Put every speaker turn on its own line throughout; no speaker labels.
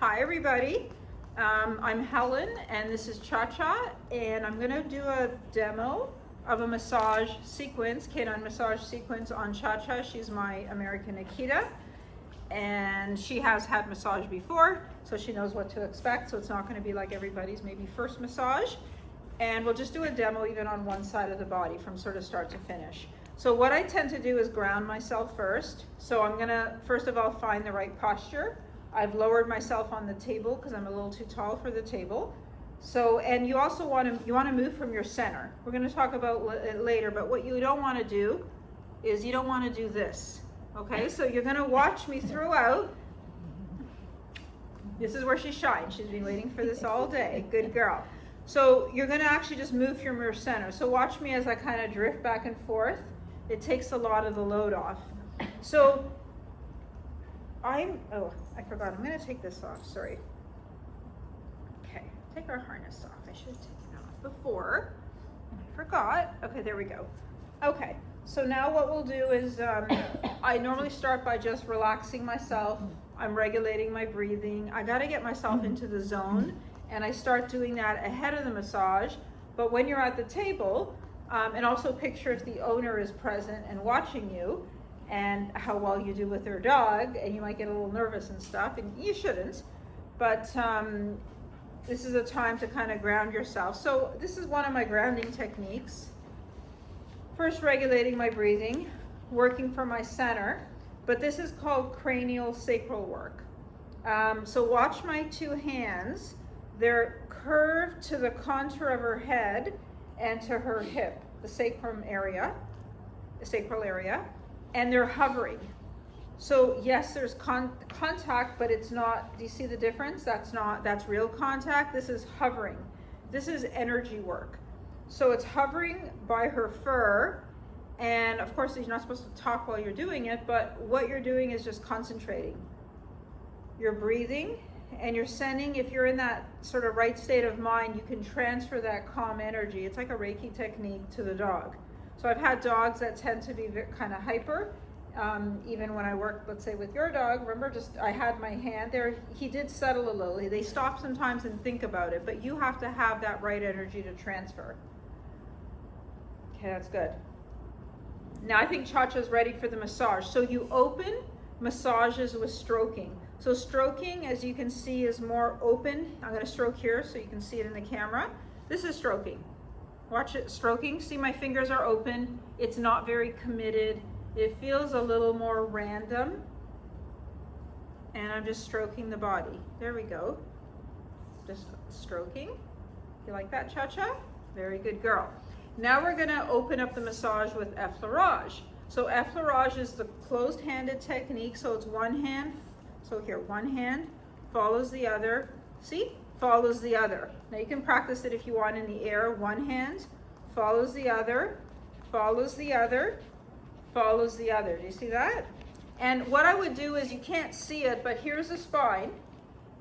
Hi everybody, I'm Helen and this is Cha-Cha, and I'm going to do a demo of a massage sequence, canine massage sequence on Cha-Cha. She's my American Akita and she has had massage before, so she knows what to expect, so it's not going to be like everybody's maybe first massage. And we'll just do a demo even on one side of the body from sort of start to finish. So what I tend to do is ground myself first. So I'm going to first of all find the right posture. I've lowered myself on the table because I'm a little too tall for the table. So, and you also want to move from your center. We're going to talk about it later, but what you don't want to do is you don't want to do this. Okay, so you're going to watch me throughout. This is where she shines. She's been waiting for this all day. Good girl. So you're going to actually just move from your center. So watch me as I kind of drift back and forth. It takes a lot of the load off. So I forgot, I'm going to take this off, sorry. Okay, take our harness off. I should have taken it off before. I forgot. Okay, there we go. Okay, so now what we'll do is, I normally start by just relaxing myself. I'm regulating my breathing. I got to get myself into the zone, and I start doing that ahead of the massage. But when you're at the table, and also picture if the owner is present and watching you, and how well you do with their dog, and you might get a little nervous and stuff, and you shouldn't, but this is a time to kind of ground yourself. So this is one of my grounding techniques. First, regulating my breathing, working from my center, but this is called cranial sacral work. So watch my two hands. They're curved to the contour of her head and to her hip, the sacral area, and they're hovering. So yes, there's contact, but it's not, do you see the difference? That's real contact. This is hovering. This is energy work. So it's hovering by her fur, and of course you're not supposed to talk while you're doing it, but what you're doing is just concentrating. You're breathing, and you're sending, if you're in that sort of right state of mind, you can transfer that calm energy. It's like a Reiki technique to the dog. So I've had dogs that tend to be kind of hyper. Even when I work, let's say with your dog, remember I had my hand there, he did settle a little. They stop sometimes and think about it, but you have to have that right energy to transfer. Okay, that's good. Now I think Cha-Cha's ready for the massage. So you open massages with stroking. So stroking, as you can see, is more open. I'm going to stroke here so you can see it in the camera. This is stroking. Watch it, stroking. See, my fingers are open. It's not very committed. It feels a little more random. And I'm just stroking the body. There we go. Just stroking. You like that, Cha-Cha? Very good girl. Now we're going to open up the massage with effleurage. So effleurage is the closed-handed technique. So it's one hand. So here, one hand follows the other. See? Follows the other. Now you can practice it if you want in the air. One hand follows the other, follows the other, follows the other. Do you see that? And what I would do is, you can't see it, but here's the spine.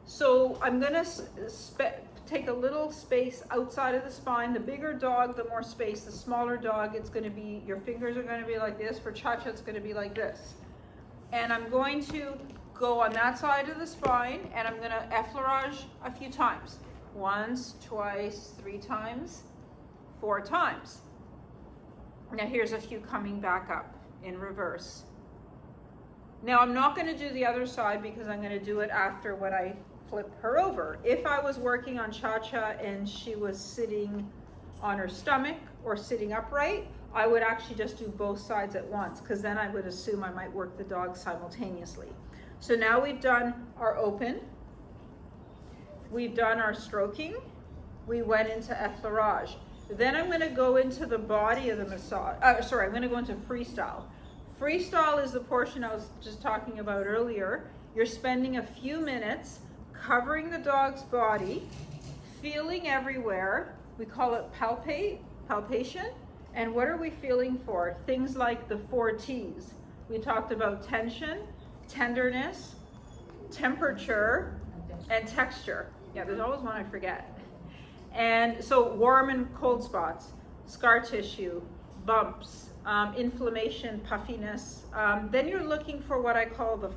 So I'm going to take a little space outside of the spine. The bigger dog, the more space. The smaller dog, it's going to be, your fingers are going to be like this. For Cha-Cha, it's going to be like this. And I'm going to go on that side of the spine, and I'm going to effleurage a few times. Once, twice, 3 times, 4 times. Now here's a few coming back up in reverse. Now I'm not going to do the other side because I'm going to do it after when I flip her over. If I was working on Cha-Cha and she was sitting on her stomach or sitting upright, I would actually just do both sides at once, because then I would assume I might work the dog simultaneously. So now we've done our open, we've done our stroking, we went into effleurage. Then I'm going to go into the body of the massage. I'm going to go into freestyle. Freestyle is the portion I was just talking about earlier. You're spending a few minutes covering the dog's body, feeling everywhere. We call it palpation. And what are we feeling for? Things like the 4 T's. We talked about tension, tenderness, temperature, and texture. Yeah, there's always one I forget. And so warm and cold spots, scar tissue, bumps, inflammation, puffiness. Then you're looking for what I call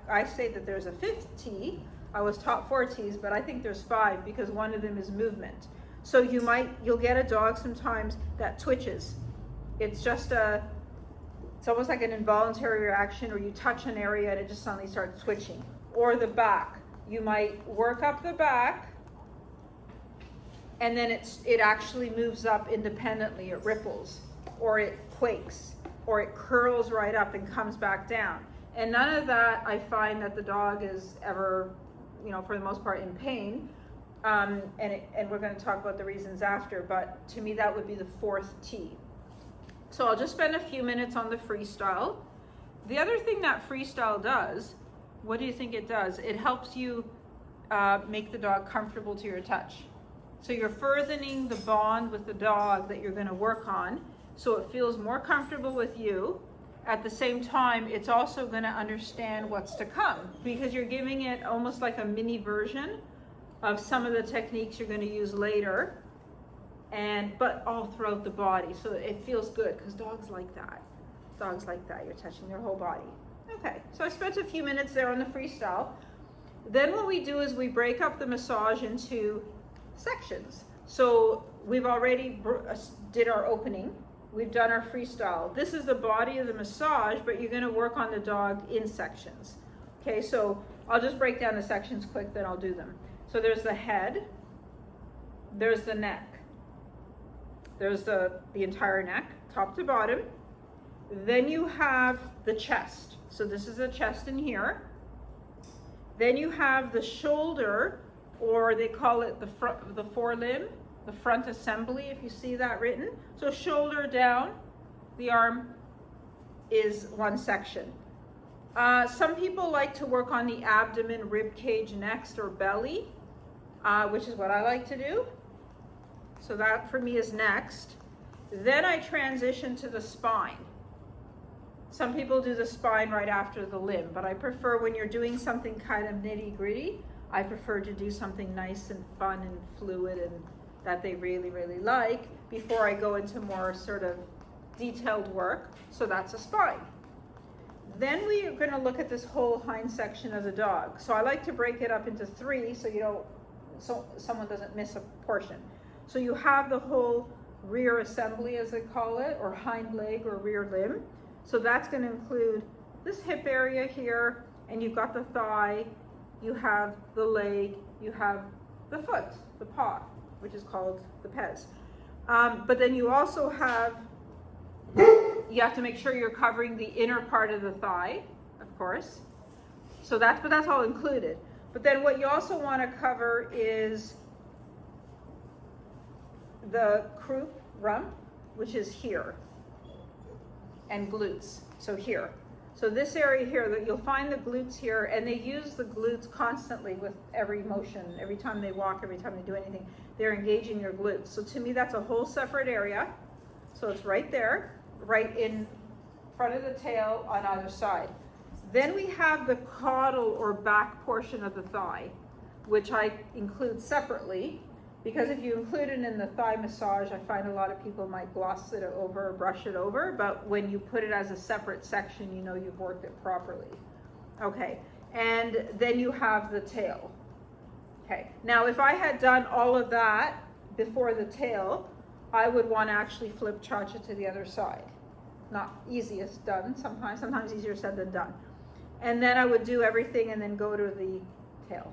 I say that there's a 5th T, I was taught 4 T's, but I think there's 5 because one of them is movement. So you'll get a dog sometimes that twitches. It's almost like an involuntary reaction, or you touch an area and it just suddenly starts twitching. Or the back. You might work up the back and then it actually moves up independently. It ripples, or it quakes, or it curls right up and comes back down. And none of that, I find that the dog is ever, for the most part, in pain. And we're going to talk about the reasons after, but to me that would be the 4th T. So I'll just spend a few minutes on the freestyle. The other thing that freestyle does, what do you think it does? It helps you make the dog comfortable to your touch. So you're furthering the bond with the dog that you're going to work on, so it feels more comfortable with you. At the same time, it's also going to understand what's to come, because you're giving it almost like a mini version of some of the techniques you're going to use later, but all throughout the body, so it feels good, because dogs like that. Dogs like that. You're touching their whole body. Okay, so I spent a few minutes there on the freestyle. Then what we do is we break up the massage into sections. So we've already did our opening. We've done our freestyle. This is the body of the massage, but you're going to work on the dog in sections. Okay, so I'll just break down the sections quick, then I'll do them. So there's the head, there's the neck, there's the entire neck, top to bottom. Then you have the chest. So this is the chest in here. Then you have the shoulder, or they call it the forelimb, the front assembly, if you see that written. So shoulder down, the arm is one section. Some people like to work on the abdomen, rib cage next, or belly, which is what I like to do. So that for me is next. Then I transition to the spine. Some people do the spine right after the limb, but I prefer, when you're doing something kind of nitty-gritty, I prefer to do something nice and fun and fluid and that they really, really like before I go into more sort of detailed work. So that's a spine. Then we are going to look at this whole hind section of the dog. So I like to break it up into 3 so someone doesn't miss a portion. So you have the whole rear assembly, as they call it, or hind leg or rear limb. So that's going to include this hip area here, and you've got the thigh, you have the leg, you have the foot, the paw, which is called the pes. But then you also have, you have to make sure you're covering the inner part of the thigh, of course. So that's all included. But then what you also want to cover is the croup, rump, which is here, and glutes, so here. So this area here, that you'll find the glutes here, and they use the glutes constantly with every motion, every time they walk, every time they do anything, they're engaging their glutes. So to me, that's a whole separate area. So it's right there, right in front of the tail on either side. Then we have the caudal or back portion of the thigh, which I include separately, because if you include it in the thigh massage, I find a lot of people might gloss it over or brush it over, but when you put it as a separate section, you know you've worked it properly. Okay, and then you have the tail. Okay, now if I had done all of that before the tail, I would want to actually flip Cha-Cha to the other side. Not easiest done, sometimes easier said than done. And then I would do everything and then go to the tail.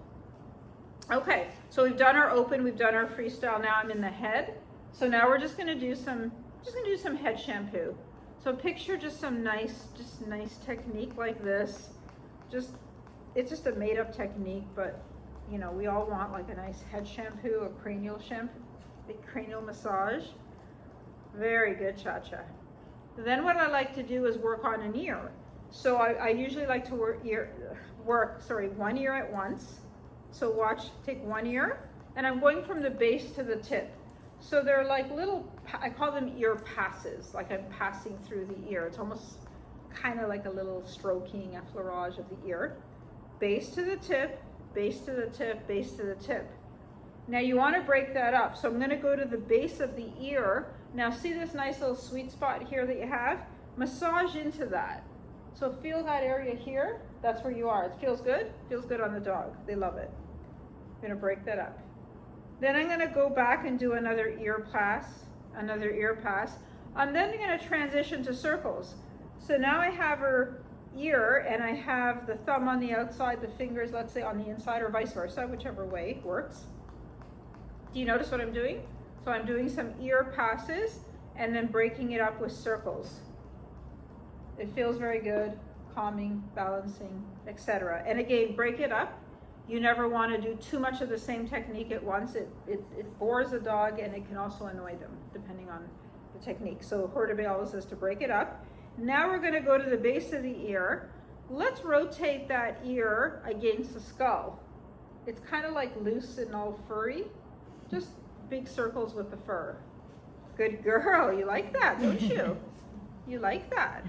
Okay, so we've done our open, we've done our freestyle. Now I'm in the head. So now we're just gonna do some head shampoo. So picture just nice technique like this. It's just a made up technique, but you know, we all want like a nice head shampoo, a cranial shampoo, a cranial massage. Very good, Cha-Cha. Then what I like to do is work on an ear. So I usually like to work one ear at once. So take one ear, and I'm going from the base to the tip. So they're like little, I call them ear passes, like I'm passing through the ear. It's almost kind of like a little stroking, effleurage of the ear. Base to the tip, base to the tip, base to the tip. Now you want to break that up. So I'm going to go to the base of the ear. Now see this nice little sweet spot here that you have? Massage into that. So feel that area here. That's where you are. It feels good? Feels good on the dog. They love it. I'm gonna break that up. Then I'm gonna go back and do another ear pass. I'm then gonna transition to circles. So now I have her ear and I have the thumb on the outside, the fingers, let's say, on the inside, or vice versa, whichever way works. Do you notice what I'm doing? So I'm doing some ear passes and then breaking it up with circles. It feels very good, calming, balancing, etc. And again, break it up. You never want to do too much of the same technique at once. It bores the dog and it can also annoy them, depending on the technique. So Hurtubise always says to break it up. Now we're going to go to the base of the ear. Let's rotate that ear against the skull. It's kind of like loose and all furry. Just big circles with the fur. Good girl. You like that, don't you? You like that.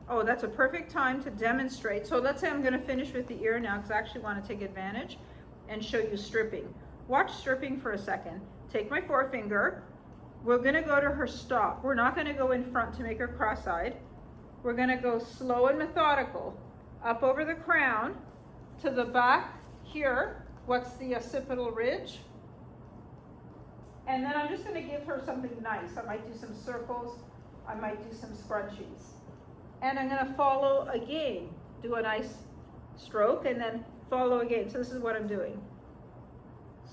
Oh, that's a perfect time to demonstrate. So let's say I'm going to finish with the ear now because I actually want to take advantage and show you stripping. Watch stripping for a second. Take my forefinger. We're going to go to her stop. We're not going to go in front to make her cross-eyed. We're going to go slow and methodical up over the crown to the back here. What's the occipital ridge? And then I'm just going to give her something nice. I might do some circles. I might do some scrunchies. And I'm going to follow again. Do a nice stroke and then follow again. So this is what I'm doing.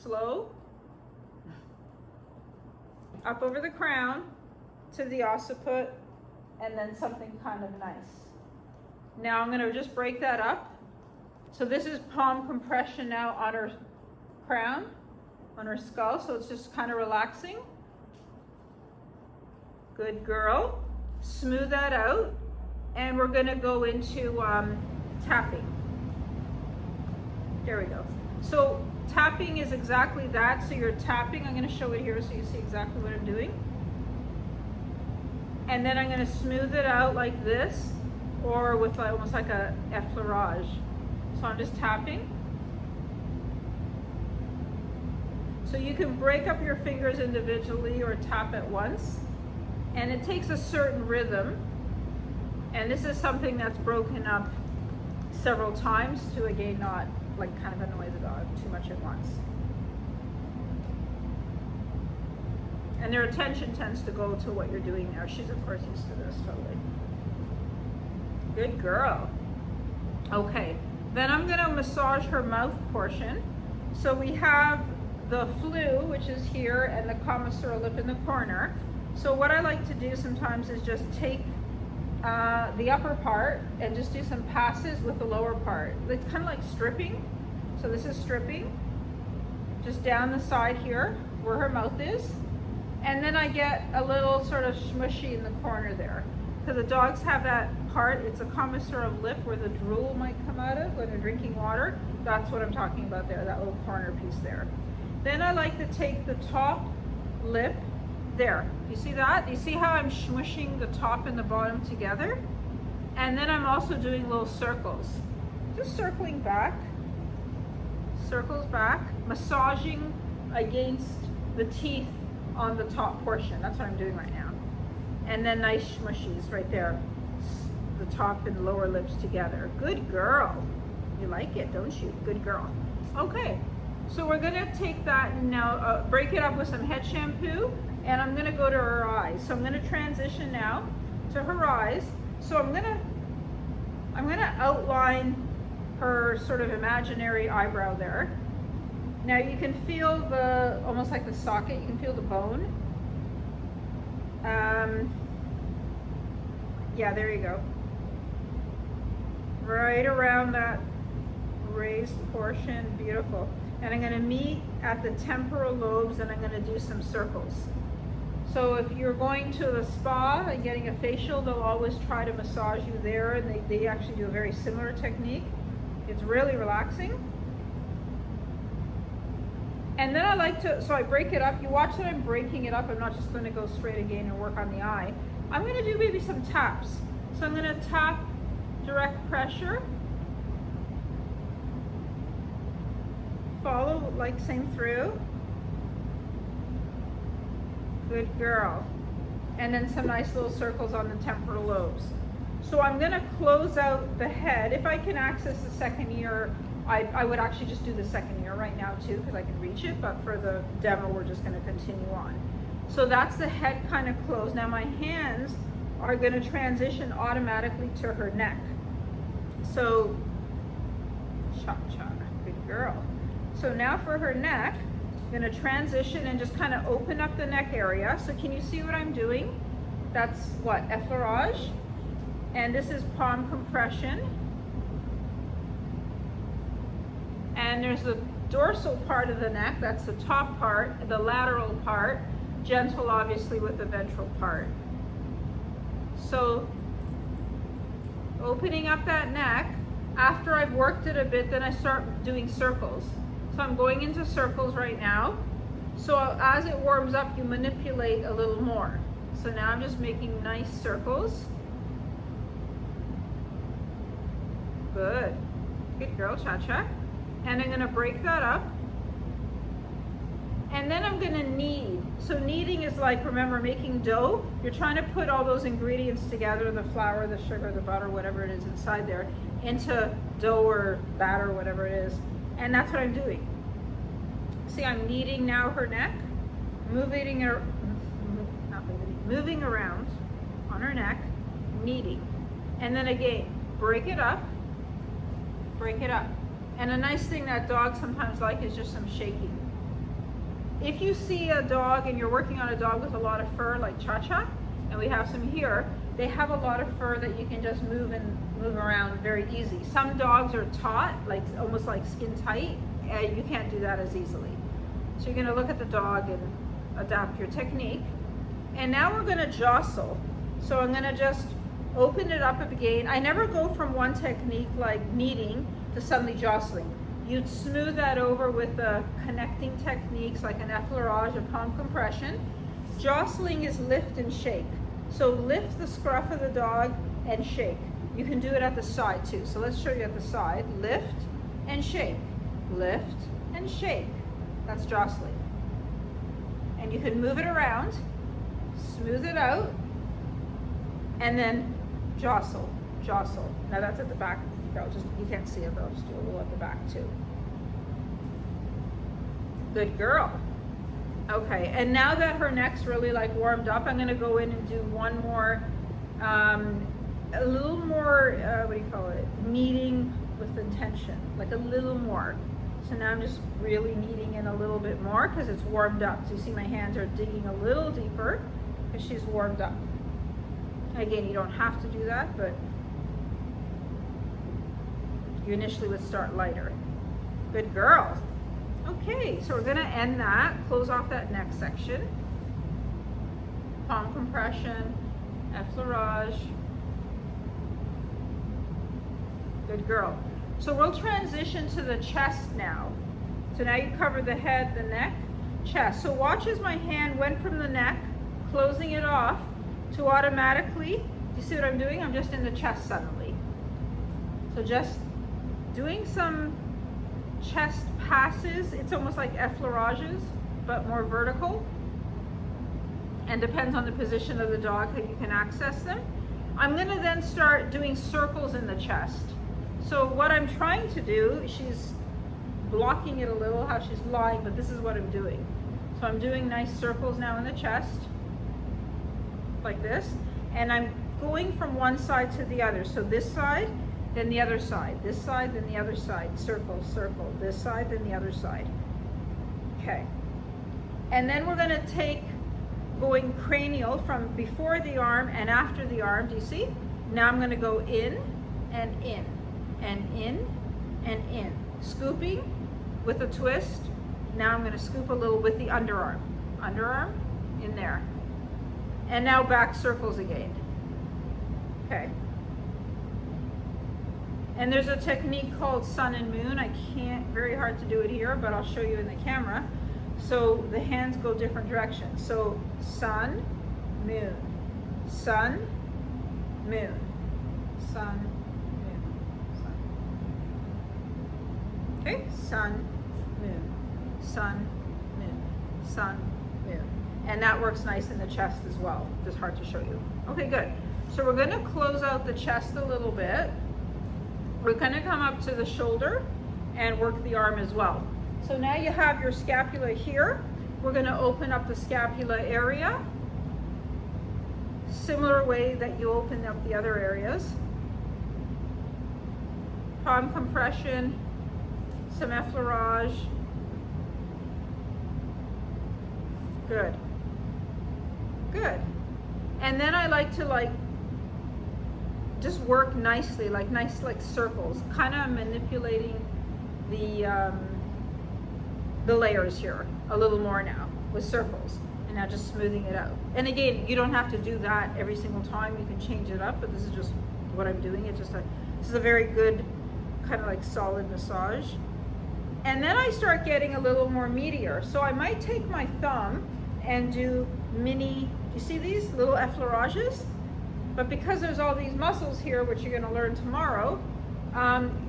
Slow. Up over the crown to the occiput. And then something kind of nice. Now I'm going to just break that up. So this is palm compression now on her crown, on her skull. So it's just kind of relaxing. Good girl. Smooth that out. And we're going to go into tapping. There we go. So tapping is exactly that. So you're tapping. I'm going to show it here so you see exactly what I'm doing. And then I'm going to smooth it out like this, or with almost like a effleurage. So I'm just tapping. So you can break up your fingers individually or tap at once. And it takes a certain rhythm. And this is something that's broken up several times to, again, not like kind of annoy the dog too much at once. And their attention tends to go to what you're doing now. She's, of course, used to this, totally. Good girl. Okay, then I'm going to massage her mouth portion. So we have the flew, which is here, and the commissure lip in the corner. So what I like to do sometimes is just take the upper part and just do some passes with the lower part. It's kind of like stripping. So this is stripping. Just down the side here, where her mouth is. And then I get a little sort of smushy in the corner there. Because the dogs have that part, it's a commissure of lip where the drool might come out of when they're drinking water. That's what I'm talking about there, that little corner piece there. Then I like to take the top lip there. Do you see that? Do you see how I'm smushing the top and the bottom together? And then I'm also doing little circles. Just circling back, circles back, massaging against the teeth on the top portion. That's what I'm doing right now. And then nice smushies right there. The top and lower lips together. Good girl. You like it, don't you? Good girl. Okay, so we're gonna take that and now break it up with some head shampoo, and I'm gonna go to her eyes. So I'm gonna transition now to her eyes. So I'm gonna outline her sort of imaginary eyebrow there. Now you can feel the, almost like the socket, you can feel the bone. Yeah, there you go. Right around that raised portion, beautiful. And I'm gonna meet at the temporal lobes and I'm gonna do some circles. So if you're going to the spa and getting a facial, they'll always try to massage you there, and they actually do a very similar technique. It's really relaxing. And then I like to, so I break it up. You watch that I'm breaking it up. I'm not just going to go straight again and work on the eye. I'm going to do maybe some taps. So I'm going to tap direct pressure. Follow, like same through. Good girl. And then some nice little circles on the temporal lobes. So I'm gonna close out the head. If I can access the second ear, I would actually just do the second ear right now too, because I can reach it, but for the demo, we're just gonna continue on. So that's the head kind of closed. Now my hands are gonna transition automatically to her neck. So, cha-cha, good girl. So now for her neck, I'm gonna transition and just kind of open up the neck area. So can you see what I'm doing? That's what, effleurage. And this is palm compression. And there's the dorsal part of the neck, that's the top part, the lateral part, gentle obviously with the ventral part. So opening up that neck, after I've worked it a bit, then I start doing circles. So I'm going into circles right now. So as it warms up, you manipulate a little more. So now I'm just making nice circles. Good. Good girl, Cha-Cha. And I'm gonna break that up. And then I'm gonna knead. So kneading is like, remember, making dough. You're trying to put all those ingredients together, the flour, the sugar, the butter, whatever it is inside there, into dough or batter, whatever it is. And that's what I'm doing. See, I'm kneading now her neck, moving around on her neck, kneading. And then again, break it up, break it up. And a nice thing that dogs sometimes like is just some shaking. If you see a dog and you're working on a dog with a lot of fur, like Cha-Cha, and we have some here, they have a lot of fur that you can just move around very easy. Some dogs are taut, like almost like skin tight. You can't do that as easily. So you're gonna look at the dog and adapt your technique. And now we're gonna jostle. So I'm gonna just open it up again. I never go from one technique like kneading to suddenly jostling. You'd smooth that over with the connecting techniques like an effleurage, a palm compression. Jostling is lift and shake. So lift the scruff of the dog and shake. You can do it at the side too. So let's show you at the side. Lift and shake. Lift and shake. That's jostling. And you can move it around, smooth it out, and then jostle, jostle. Now that's at the back. You can't see it, but I'll just do a little at the back too. Good girl. Okay, and now that her neck's really like warmed up, I'm gonna go in and do one more, a little more, what do you call it? Kneading with intention, like a little more. So now I'm just really kneading in a little bit more because it's warmed up. So you see my hands are digging a little deeper because she's warmed up. Again, you don't have to do that, but you initially would start lighter. Good girl. Okay, so we're gonna end that, close off that neck section. Palm compression, effleurage. Good girl. So we'll transition to the chest now. So now you cover the head, the neck, chest. So watch as my hand went from the neck, closing it off, to automatically, do you see what I'm doing? I'm just in the chest suddenly. So just doing some chest passes. It's almost like effleurages, but more vertical. And depends on the position of the dog how you can access them. I'm gonna then start doing circles in the chest. So what I'm trying to do, she's blocking it a little, how she's lying, but this is what I'm doing. So I'm doing nice circles now in the chest, like this. And I'm going from one side to the other. So this side, then the other side, this side, then the other side, circle, circle, this side, then the other side. Okay. And then we're gonna take going cranial from before the arm and after the arm, do you see? Now I'm gonna go in and in, and in, and in. Scooping with a twist. Now I'm gonna scoop a little with the underarm. Underarm, in there. And now back circles again. Okay. And there's a technique called sun and moon. I can't, very hard to do it here, but I'll show you in the camera. So the hands go different directions. So sun, moon, sun, moon, sun, moon, sun. Okay, sun, moon, sun, moon, sun, moon. And that works nice in the chest as well. Just hard to show you. Okay, good. So we're gonna close out the chest a little bit. We're gonna come up to the shoulder and work the arm as well. So now you have your scapula here. We're gonna open up the scapula area. Similar way that you open up the other areas. Palm compression, some effleurage. Good. Good. And then I like to just work nicely, nice circles, kind of manipulating the layers here a little more now with circles, and now just smoothing it out. And again, you don't have to do that every single time. You can change it up, but this is just what I'm doing. This is a very good kind of solid massage. And then I start getting a little more meatier. So I might take my thumb and do mini, you see these little effleurages? But because there's all these muscles here, which you're gonna learn tomorrow,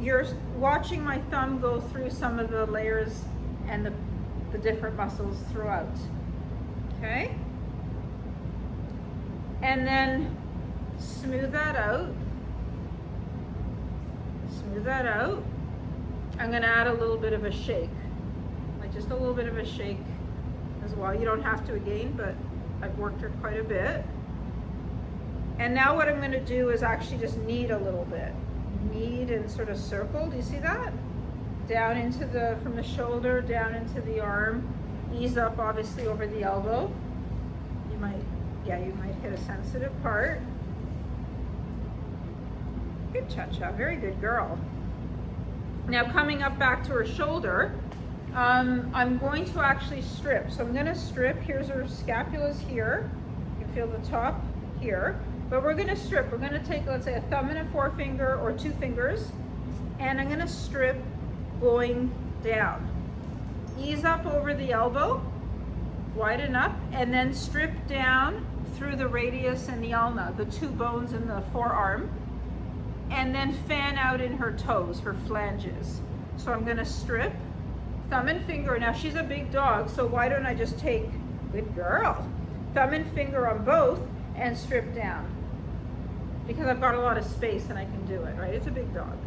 you're watching my thumb go through some of the layers and the different muscles throughout, okay? And then smooth that out. Smooth that out. I'm gonna add a little bit of a shake, just a little bit of a shake as well. You don't have to again, but I've worked her quite a bit. And now what I'm gonna do is actually just knead a little bit. Knead and sort of circle, do you see that? Down into from the shoulder, down into the arm. Ease up obviously over the elbow. You might hit a sensitive part. Good Cha-Cha, very good girl. Now coming up back to her shoulder, I'm going to actually strip. So I'm gonna strip, here's her scapulas here. You can feel the top here. But we're gonna strip. We're gonna take, let's say, a thumb and a forefinger or 2 fingers, and I'm gonna strip going down. Ease up over the elbow, widen up, and then strip down through the radius and the ulna, the 2 bones in the forearm, and then fan out in her toes, her flanges. So I'm gonna strip, thumb and finger. Now she's a big dog, so why don't I just take, good girl, thumb and finger on both and strip down. Because I've got a lot of space and I can do it, right? It's a big dog.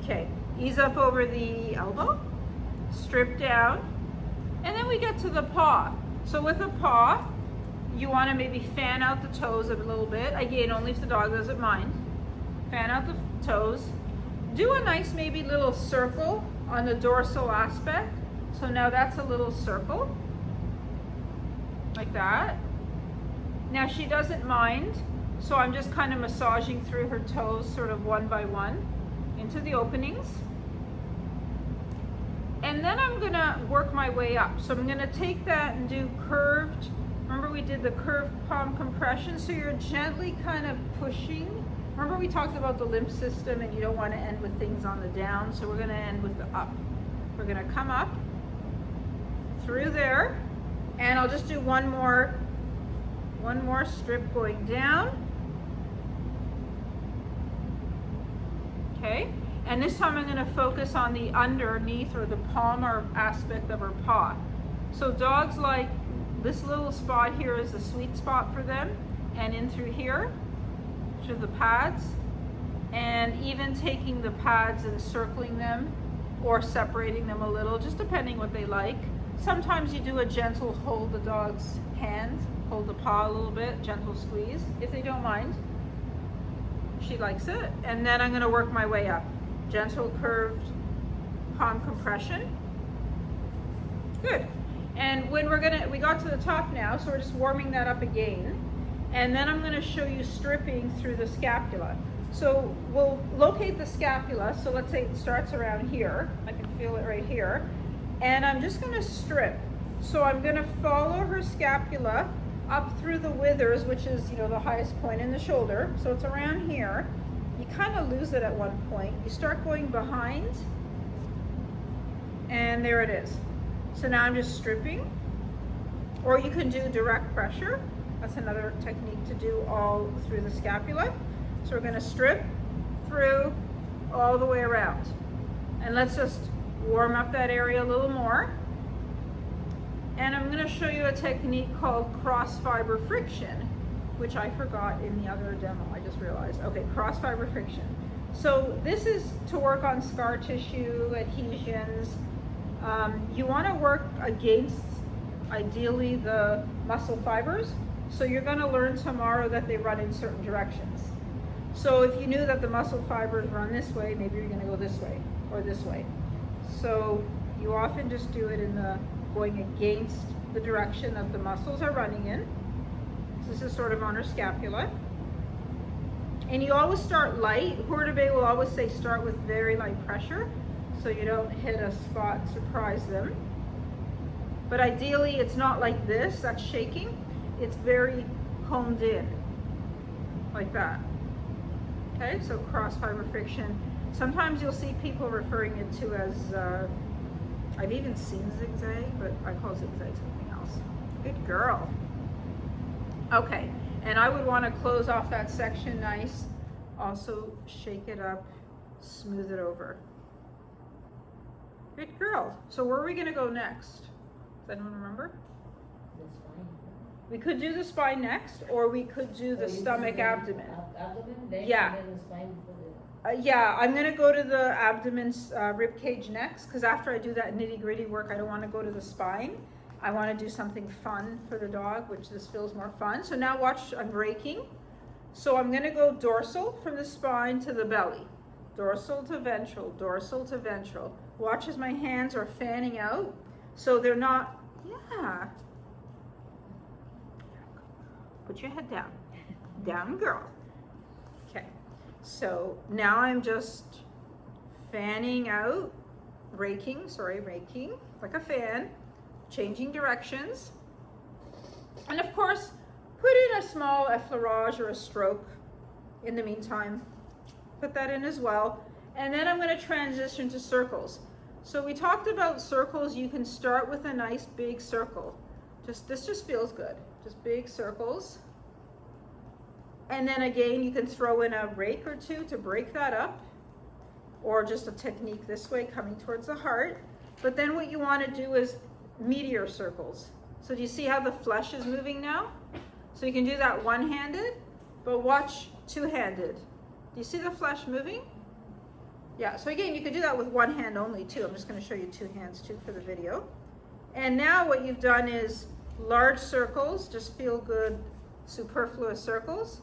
Okay, ease up over the elbow, strip down, and then we get to the paw. So with a paw, you want to maybe fan out the toes a little bit. Again, only if the dog doesn't mind. Fan out the toes. Do a nice maybe little circle on the dorsal aspect. So now that's a little circle, like that. Now she doesn't mind, so I'm just kind of massaging through her toes sort of one by one into the openings. And then I'm gonna work my way up. So I'm gonna take that and do curved, remember we did the curved palm compression, so you're gently kind of pushing. Remember we talked about the lymph system and you don't want to end with things on the down, so we're gonna end with the up. We're gonna come up through there, and I'll just do one more strip going down. Okay, and this time I'm going to focus on the underneath or the palmar aspect of her paw. So dogs like this little spot here is the sweet spot for them, and in through here to the pads, and even taking the pads and circling them or separating them a little, just depending what they like. Sometimes you do a gentle hold the dog's hand, hold the paw a little bit, gentle squeeze, if they don't mind. She likes it. And then I'm gonna work my way up. Gentle curved palm compression. Good. And when we got to the top now, so we're just warming that up again. And then I'm gonna show you stripping through the scapula. So we'll locate the scapula. So let's say it starts around here. I can feel it right here. And I'm just gonna strip. So I'm gonna follow her scapula up through the withers, which is, the highest point in the shoulder. So it's around here. You kind of lose it at one point. You start going behind, and there it is. So now I'm just stripping. Or you can do direct pressure. That's another technique to do all through the scapula. So we're gonna strip through all the way around. And let's just warm up that area a little more. And I'm going to show you a technique called cross fiber friction. which I forgot in the other demo, I just realized. Okay, cross fiber friction. So this is to work on scar tissue, adhesions. You want to work against, ideally, the muscle fibers. So you're going to learn tomorrow that they run in certain directions. So if you knew that the muscle fibers run this way, maybe you're going to go this way or this way. So you often just do it in the going against the direction that the muscles are running in. So this is sort of on her scapula. And you always start light. Hurtubise will always say start with very light pressure so you don't hit a spot and surprise them. But ideally it's not like this, that's shaking. It's very honed in, like that. Okay, so cross fiber friction. Sometimes you'll see people referring it to as, I've even seen zigzag, but I call zigzag something else. Good girl. Okay, and I would want to close off that section nice. Also shake it up, smooth it over. Good girl. So where are we going to go next? Does anyone remember?
The spine.
We could do the spine next, or we could do the stomach, abdomen.
Abdomen, next,
Yeah.
and then the spine for the...
Yeah, I'm going to go to the abdomen, rib cage next, because after I do that nitty gritty work, I don't want to go to the spine. I want to do something fun for the dog, which this feels more fun. So now watch, I'm breaking. So I'm going to go dorsal from the spine to the belly. Dorsal to ventral, dorsal to ventral. Watch as my hands are fanning out. So they're not, yeah. Put your head down. Down, girl. Okay. So now I'm just fanning out, raking, like a fan, changing directions. And of course, put in a small effleurage or a stroke in the meantime. Put that in as well. And then I'm going to transition to circles. So we talked about circles. You can start with a nice big circle. This just feels good. Just big circles. And then again, you can throw in a rake or two to break that up, or just a technique this way coming towards the heart. But then what you want to do is meteor circles. So do you see how the flesh is moving now? So you can do that one-handed, but watch two-handed. Do you see the flesh moving? Yeah, so again, you could do that with one hand only too. I'm just going to show you two hands too for the video. And now what you've done is large circles, just feel good, superfluous circles.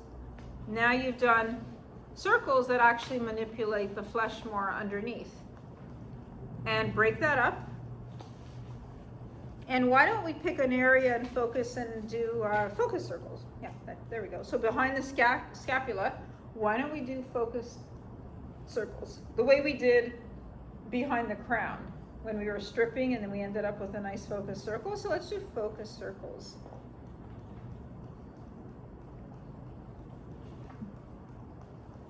Now you've done circles that actually manipulate the flesh more underneath. And break that up. And why don't we pick an area and focus and do focus circles? Yeah, there we go. So behind the scapula, why don't we do focus circles? The way we did behind the crown when we were stripping and then we ended up with a nice focus circle. So let's do focus circles.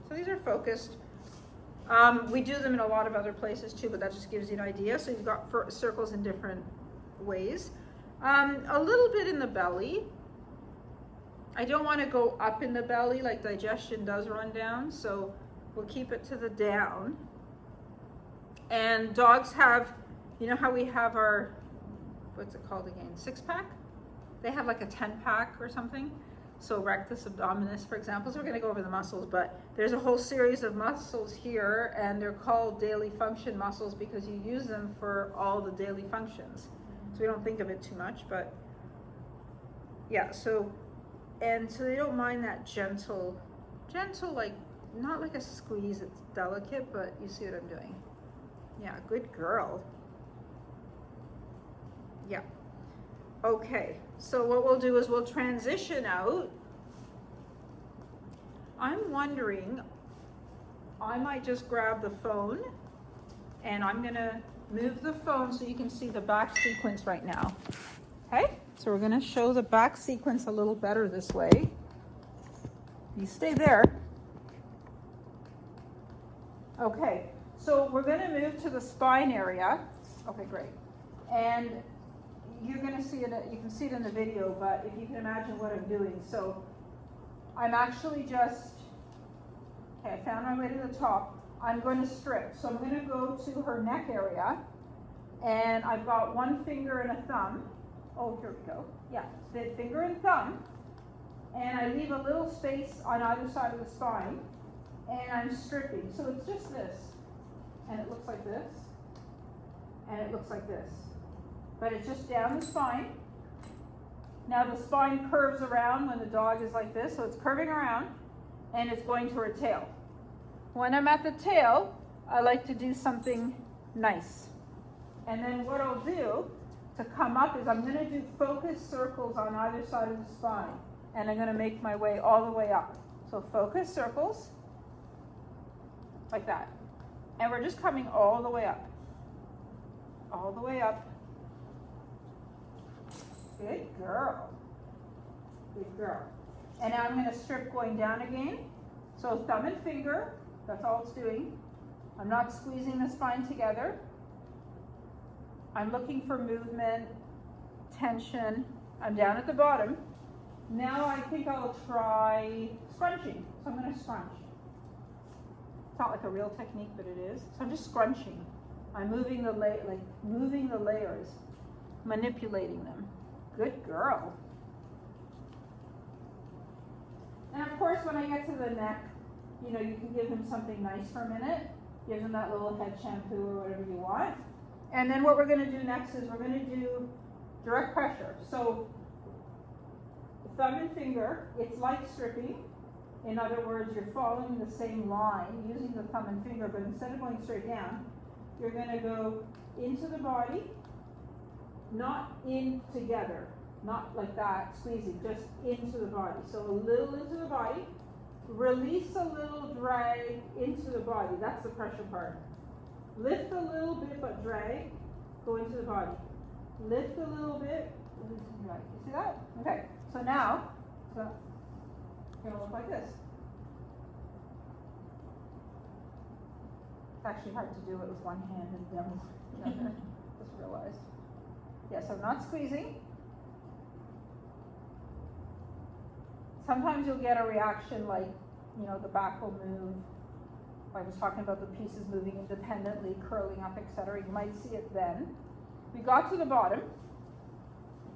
So these are focused. We do them in a lot of other places too, but that just gives you an idea. So you've got circles in different ways. A little bit in the belly. I don't want to go up in the belly, like digestion does run down, so we'll keep it to the down. And dogs have, you know how we have our, what's it called again, 6-pack? They have like a 10-pack or something. So rectus abdominis, for example. So we're going to go over the muscles, but there's a whole series of muscles here, and they're called daily function muscles because you use them for all the daily functions. So we don't think of it too much, but yeah, so they don't mind that gentle, like, not like a squeeze, it's delicate, but you see what I'm doing. Yeah, good girl. Yeah. Okay, so what we'll do is we'll transition out. I'm wondering, I might just grab the phone and I'm gonna move the phone so you can see the back sequence right now. Okay, so we're gonna show the back sequence a little better this way. You stay there. Okay, so we're gonna move to the spine area. Okay, great. And you're gonna see it, you can see it in the video, but if you can imagine what I'm doing. So I'm actually just, okay, I found my way to the top. I'm going to strip. So I'm going to go to her neck area, and I've got one finger and a thumb. Oh, here we go. Yeah, the finger and thumb. and I leave a little space on either side of the spine, and I'm stripping. So it's just this, and it looks like this, and it looks like this. But it's just down the spine. Now the spine curves around when the dog is like this, so it's curving around, and it's going to her tail. When I'm at the tail, I like to do something nice. And then what I'll do to come up is I'm going to do focus circles on either side of the spine. And I'm going to make my way all the way up. So focus circles, like that. And we're just coming all the way up. All the way up. Good girl. Good girl. And now I'm going to strip going down again. So thumb and finger, that's all it's doing. I'm not squeezing the spine together. I'm looking for movement, tension. I'm down at the bottom. Now I think I'll try scrunching. So I'm going to scrunch. It's not like a real technique, but it is. So I'm just scrunching. I'm moving the moving the layers, manipulating them. Good girl. And of course, when I get to the neck, you know, you can give him something nice for a minute. Give him that little head shampoo or whatever you want. And then what we're going to do next is we're going to do direct pressure. So thumb and finger, it's like stripping. In other words, you're following the same line using the thumb and finger, but instead of going straight down, you're going to go into the body, not in together, not like that, squeezing, just into the body. So a little into the body, release a little, drag into the body. That's the pressure part. Lift a little bit, but drag, go into the body. Lift a little bit, release and drag. You see that? Okay, so now, it's going to look like this. It's actually hard to do it with one hand and then the other. Just realized. Yes, I'm not squeezing. Sometimes you'll get a reaction like, you know, the back will move. I was talking about the pieces moving independently, curling up, etc. You might see it then. We got to the bottom,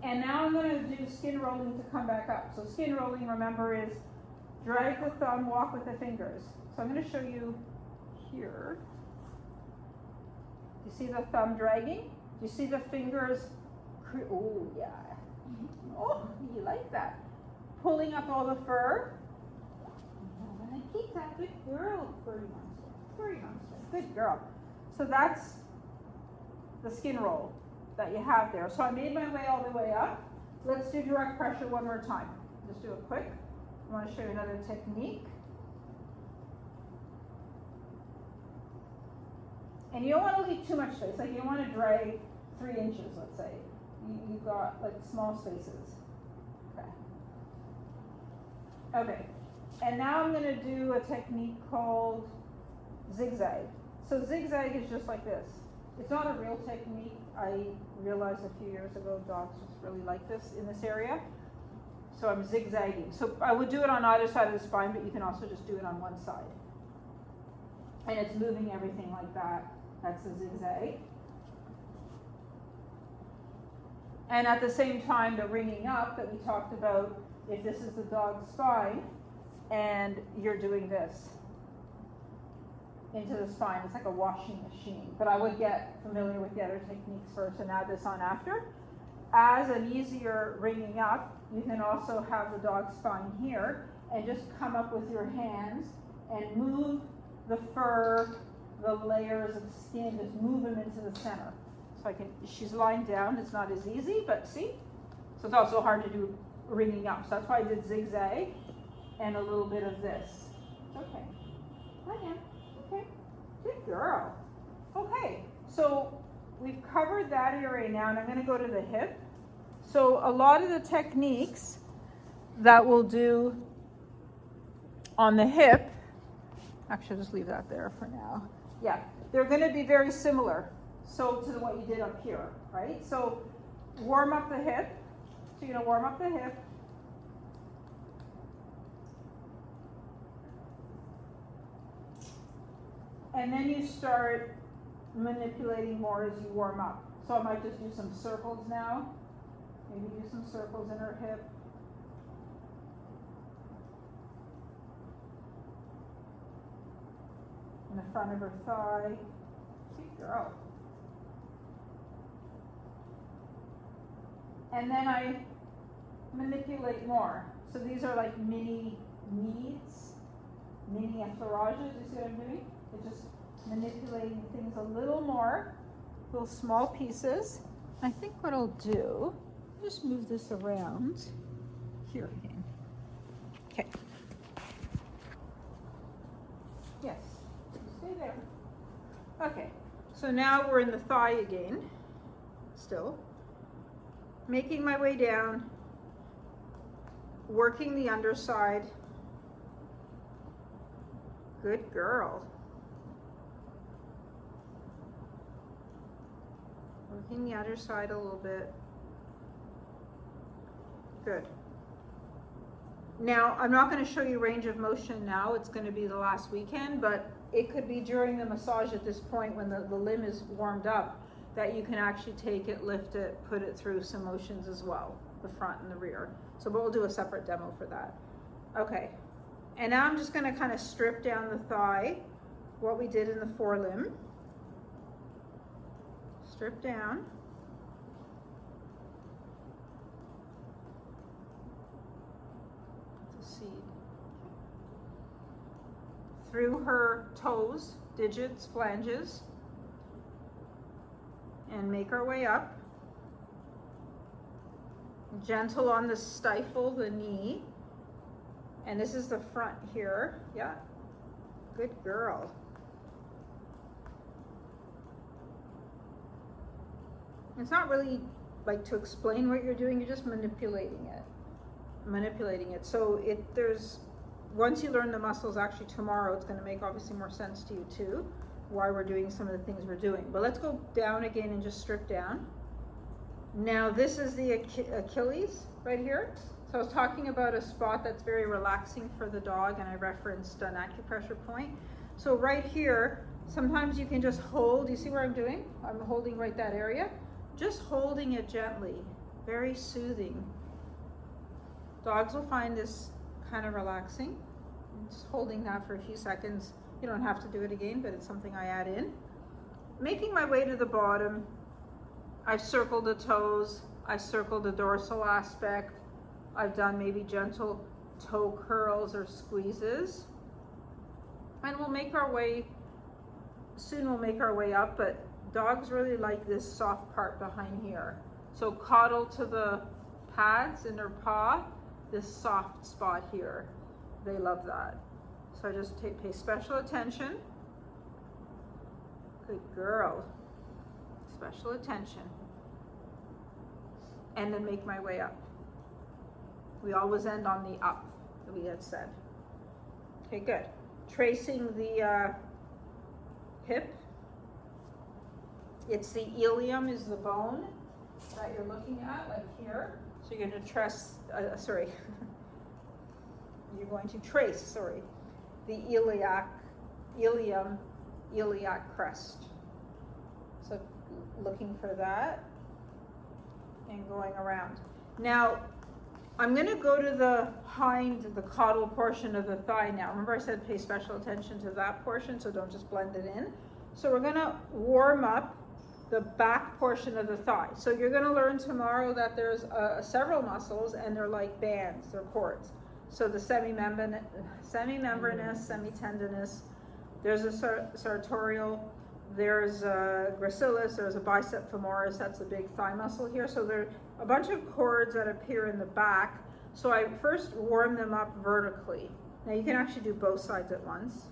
and now I'm going to do skin rolling to come back up. So skin rolling, remember, is drag the thumb, walk with the fingers. So I'm going to show you here. Do you see the thumb dragging? Do you see the fingers? Oh, yeah. Oh, you like that. Pulling up all the fur. I'm going to keep that. Good girl, furry monster. Furry monster. Good girl. So that's the skin roll that you have there. So I made my way all the way up. Let's do direct pressure one more time. Just do it quick. I want to show you another technique. And you don't want to leave too much space. Like you don't want to drag 3 inches, let's say. You've got like small spaces. Okay. Okay. And now I'm going to do a technique called zigzag. So zigzag is just like this. It's not a real technique. I realized a few years ago dogs just really like this in this area. So I'm zigzagging. So I would do it on either side of the spine, but you can also just do it on one side. And it's moving everything like that. That's a zigzag. And at the same time, the ringing up that we talked about, if this is the dog's spine, and you're doing this into the spine, it's like a washing machine. But I would get familiar with the other techniques first and add this on after. As an easier ringing up, you can also have the dog's spine here and just come up with your hands and move the fur, the layers of skin, just move them into the center. So she's lying down, it's not as easy, but see? So it's also hard to do ringing up. So that's why I did zigzag and a little bit of this. Okay. Hi, Ann. Okay. Good girl. Okay. So we've covered that area now, and I'm going to go to the hip. So a lot of the techniques that we'll do on the hip, actually, I'll just leave that there for now. Yeah, they're going to be very similar. So to what you did up here, right? So warm up the hip. So you're going to warm up the hip. And then you start manipulating more as you warm up. So I might just do some circles now. Maybe do some circles in her hip. in the front of her thigh. Good girl. And then I manipulate more. So these are like mini knees, mini effleurages. You see what I'm doing? It's just manipulating things a little more, little small pieces. I think what I'll do, just move this around here again. Okay. Yes, stay there. Okay, so now we're in the thigh again, still. Making my way down, working the underside. Good girl. Working the other side a little bit. Good. Now, I'm not going to show you range of motion now. It's going to be the last weekend, but it could be during the massage at this point when the limb is warmed up that you can actually take it, lift it, put it through some motions as well, the front and the rear. So we'll do a separate demo for that. Okay. And now I'm just going to kind of strip down the thigh, what we did in the forelimb. Strip down. It's a seed. Through her toes, digits, flanges, and make our way up. Gentle on the stifle, the knee. And this is the front here. Yeah. Good girl. It's not really like to explain what you're doing, you're just manipulating it. So once you learn the muscles, actually tomorrow, it's going to make obviously more sense to you too, why we're doing some of the things we're doing. But let's go down again and just strip down. Now this is the Achilles right here. So I was talking about a spot that's very relaxing for the dog, and I referenced an acupressure point. So right here, sometimes you can just hold, you see what I'm doing? I'm holding right that area. Just holding it gently, very soothing. Dogs will find this kind of relaxing. Just holding that for a few seconds. You don't have to do it again, but it's something I add in. Making my way to the bottom. I've circled the toes. I circled the dorsal aspect. I've done maybe gentle toe curls or squeezes. And we'll make our way, soon we'll make our way up, but dogs really like this soft part behind here. So coddle to the pads in their paw, this soft spot here. They love that. So I just pay special attention. Good girl. Special attention. And then make my way up. We always end on the up that we had said. Okay, good. Tracing the hip. It's the ilium is the bone that you're looking at, like here. So you're going to trace, you're going to trace, the iliac crest. So looking for that and going around. Now, I'm going to go to the caudal portion of the thigh now. Remember I said pay special attention to that portion, so don't just blend it in. So we're going to warm up the back portion of the thigh. So you're going to learn tomorrow that there's several muscles, and they're like bands, they're cords. So the semimembranous, semitendinous, there's a sartorial, there's a gracilis, there's a bicep femoris, that's a big thigh muscle here. So there are a bunch of cords that appear in the back. So I first warm them up vertically. Now you can actually do both sides at once.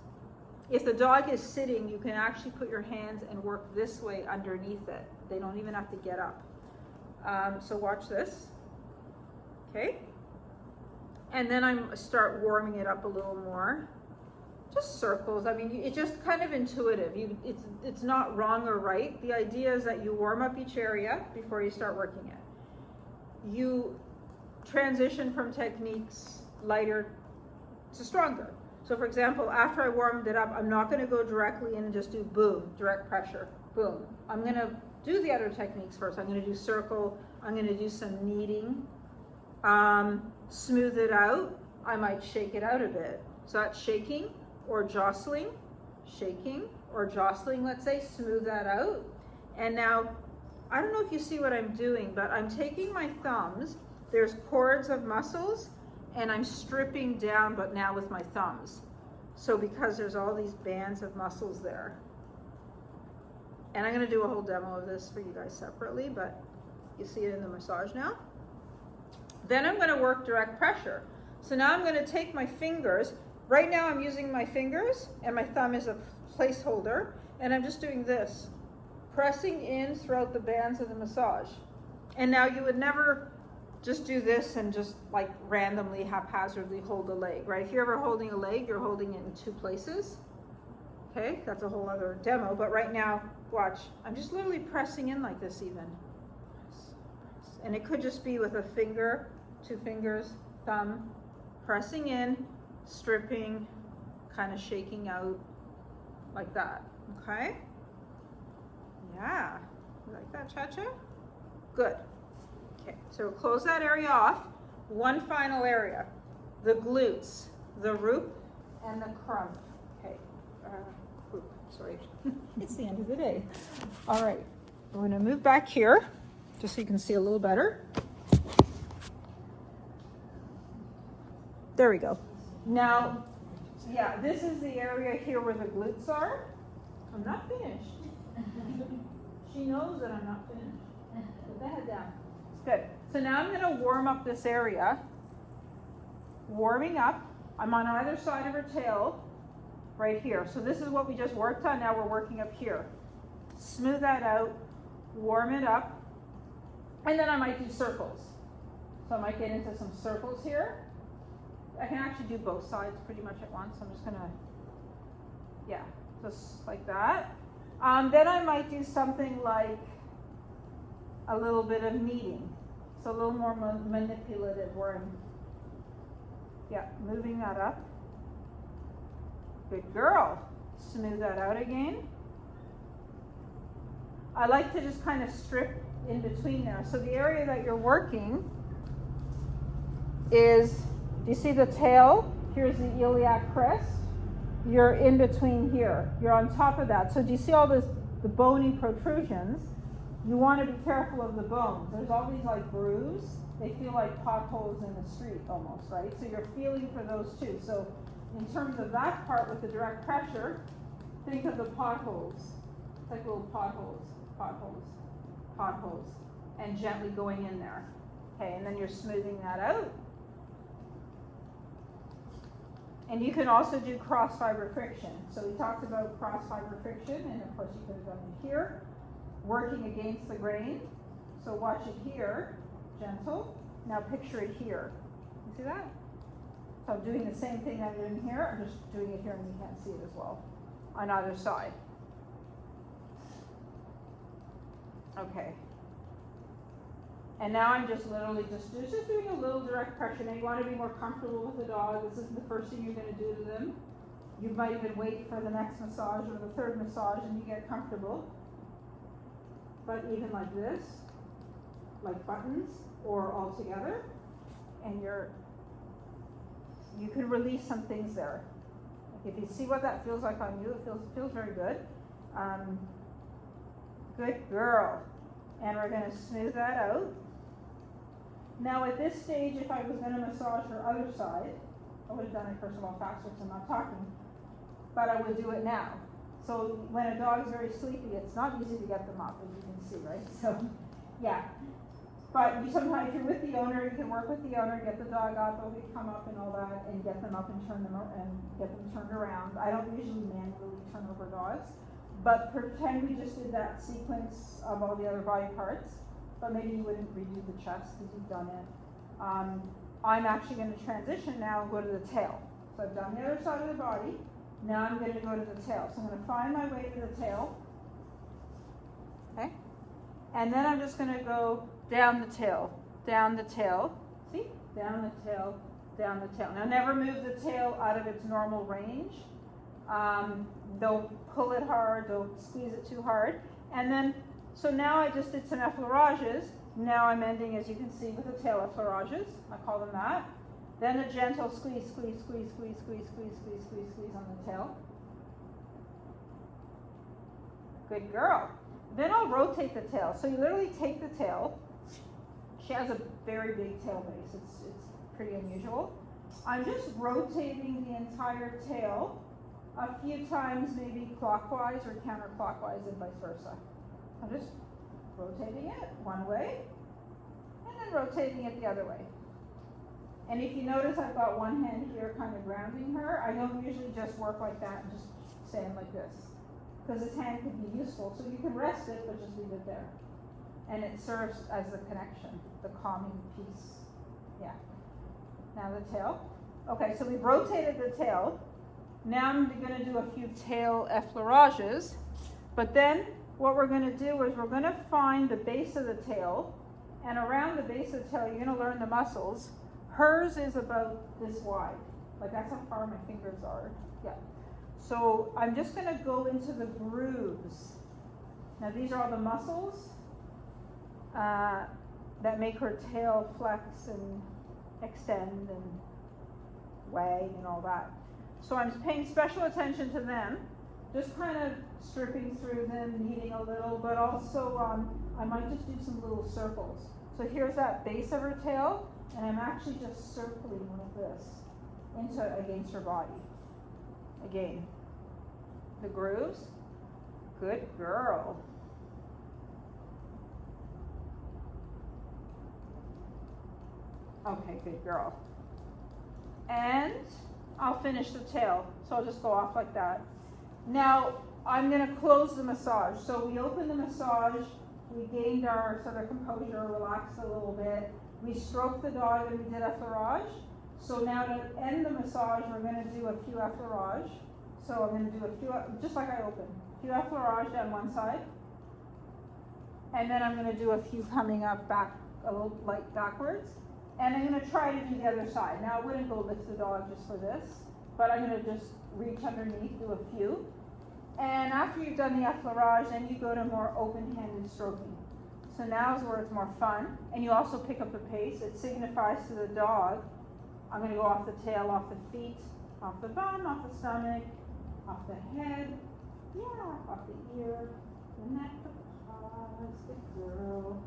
If the dog is sitting, you can actually put your hands and work this way underneath it. They don't even have to get up. So watch this. Okay. And then I start warming it up a little more. Just circles. I mean, it's just kind of intuitive. It's not wrong or right. The idea is that you warm up each area before you start working it. You transition from techniques lighter to stronger. So for example, after I warmed it up, I'm not going to go directly in and just do boom, direct pressure, boom. I'm going to do the other techniques first. I'm going to do circle. I'm going to do some kneading. Smooth it out. I might shake it out a bit. So that's shaking or jostling. shaking or jostling, let's say, smooth that out. And now, I don't know if you see what I'm doing, but I'm taking my thumbs, there's cords of muscles, and I'm stripping down, but now with my thumbs. So because there's all these bands of muscles there. And I'm gonna do a whole demo of this for you guys separately, but you see it in the massage now. Then I'm gonna work direct pressure. So now I'm gonna take my fingers. Right now I'm using my fingers and my thumb is a placeholder, and I'm just doing this, pressing in throughout the bands of the massage. And now you would never just do this and just like randomly, haphazardly hold a leg, right? If you're ever holding a leg, you're holding it in two places. Okay, that's a whole other demo, but right now, watch, I'm just literally pressing in like this even. And it could just be with a finger, two fingers, thumb, pressing in, stripping, kind of shaking out like that, okay? Yeah, you like that, Cha-Cha? Good. Okay, so close that area off. One final area, the glutes, the root and the crump. Okay, root, sorry. It's the end of the day. All right, we're gonna move back here just so you can see a little better. There we go. Now, yeah, this is the area here where the glutes are. I'm not finished. She knows that I'm not finished. Put the head down. Good. So now I'm going to warm up this area. Warming up. I'm on either side of her tail, right here. So this is what we just worked on. Now we're working up here. Smooth that out. Warm it up. And then I might do circles. So I might get into some circles here. I can actually do both sides pretty much at once. I'm just going to, yeah, just like that. Then I might do something like a little bit of kneading. So a little more manipulative where I'm, yeah, moving that up. Good girl. Smooth that out again. I like to just kind of strip in between there. So the area that you're working is, do you see the tail? Here's the iliac crest. You're in between here. You're on top of that. So do you see all this, the bony protrusions? You want to be careful of the bones. There's all these like grooves. They feel like potholes in the street almost, right? So you're feeling for those too. So in terms of that part with the direct pressure, think of the potholes. It's like little potholes, and gently going in there. Okay, and then you're smoothing that out. And you can also do cross fiber friction. So we talked about cross fiber friction, and of course you could have done it here. Working against the grain. So watch it here, gentle. Now picture it here. You see that? So I'm doing the same thing I'm doing here. I'm just doing it here and you can't see it as well on either side. Okay. And now I'm just literally just doing a little direct pressure. Now you want to be more comfortable with the dog. This isn't the first thing you're going to do to them. You might even wait for the next massage or the third massage and you get comfortable. But even like this, like buttons or all together, and you can release some things there. Like if you see what that feels like on you, it feels very good. Good girl. And we're going to smooth that out. Now at this stage, if I was going to massage her other side, I would have done it first of all faster because I'm not talking, but I would do it now. So when a dog is very sleepy, it's not easy to get them up, as you can see, right? So, yeah. But sometimes if you're with the owner, you can work with the owner, get the dog up, they come up and all that, and get them up and turn them and get them turned around. I don't usually manually turn over dogs, but pretend we just did that sequence of all the other body parts, but maybe you wouldn't redo the chest because you've done it. I'm actually going to transition now and go to the tail. So I've done the other side of the body. Now I'm going to go to the tail. So I'm going to find my way to the tail. Okay? And then I'm just going to go down the tail. Down the tail. See? Down the tail. Down the tail. Now never move the tail out of its normal range. Don't pull it hard. Don't squeeze it too hard. And then, so now I just did some effleurages. Now I'm ending, as you can see, with the tail effleurages. I call them that. Then a gentle squeeze, squeeze, squeeze, squeeze, squeeze, squeeze, squeeze, squeeze, squeeze on the tail. Good girl. Then I'll rotate the tail. So you literally take the tail. She has a very big tail base. It's pretty unusual. I'm just rotating the entire tail a few times, maybe clockwise or counterclockwise and vice versa. I'm just rotating it one way and then rotating it the other way. And if you notice, I've got one hand here kind of grounding her. I don't usually just work like that and just stand like this, because this hand could be useful. So you can rest it, but just leave it there. And it serves as the connection, the calming piece. Yeah. Now the tail. Okay, so we've rotated the tail. Now I'm going to do a few tail effleurages. But then what we're going to do is we're going to find the base of the tail. And around the base of the tail, you're going to learn the muscles. Hers is about this wide. Like that's how far my fingers are. Yeah. So I'm just going to go into the grooves. Now these are all the muscles that make her tail flex and extend and wag and all that. So I'm paying special attention to them, just kind of stripping through them, kneading a little, but also I might just do some little circles. So here's that base of her tail, and I'm actually just circling like this against her body. Again, the grooves. Good girl. Okay, good girl. And I'll finish the tail. So I'll just go off like that. Now, I'm going to close the massage. So we opened the massage. We gained our sort of composure, relaxed a little bit. We stroked the dog and we did effleurage. So now to end the massage, we're going to do a few effleurage. So I'm going to do a few, just like I opened, a few effleurage down one side. And then I'm going to do a few coming up back, a little like backwards. And I'm going to try to do the other side. Now I wouldn't go lift the dog just for this, but I'm going to just reach underneath, do a few. And after you've done the effleurage, then you go to more open-handed stroking. So now is where it's more fun. And you also pick up the pace. It signifies to the dog, I'm going to go off the tail, off the feet, off the bum, off the stomach, off the head, yeah, off the ear, the neck, the paws, good girl.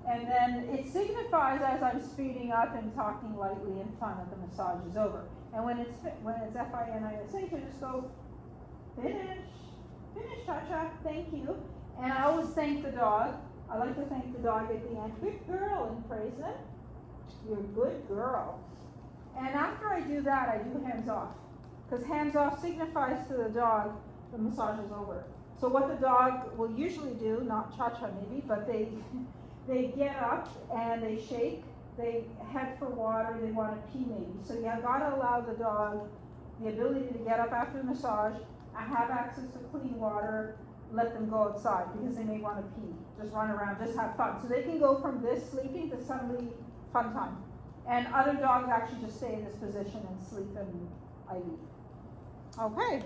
And then it signifies as I'm speeding up and talking lightly and fun that the massage is over. And when it's FINISH, you just go, finish, Cha-Cha, thank you. And I always thank the dog. I like to thank the dog at the end. Good girl, and praise them. You're a good girl. And after I do that, I do hands off. Because hands off signifies to the dog the massage is over. So what the dog will usually do, not Cha-Cha maybe, but they get up and they shake, they head for water, they want to pee maybe. So you gotta allow the dog the ability to get up after the massage, have access to clean water, let them go outside because they may want to pee, just run around, just have fun. So they can go from this sleeping to suddenly fun time. And other dogs actually just stay in this position and sleep and I leave. Okay.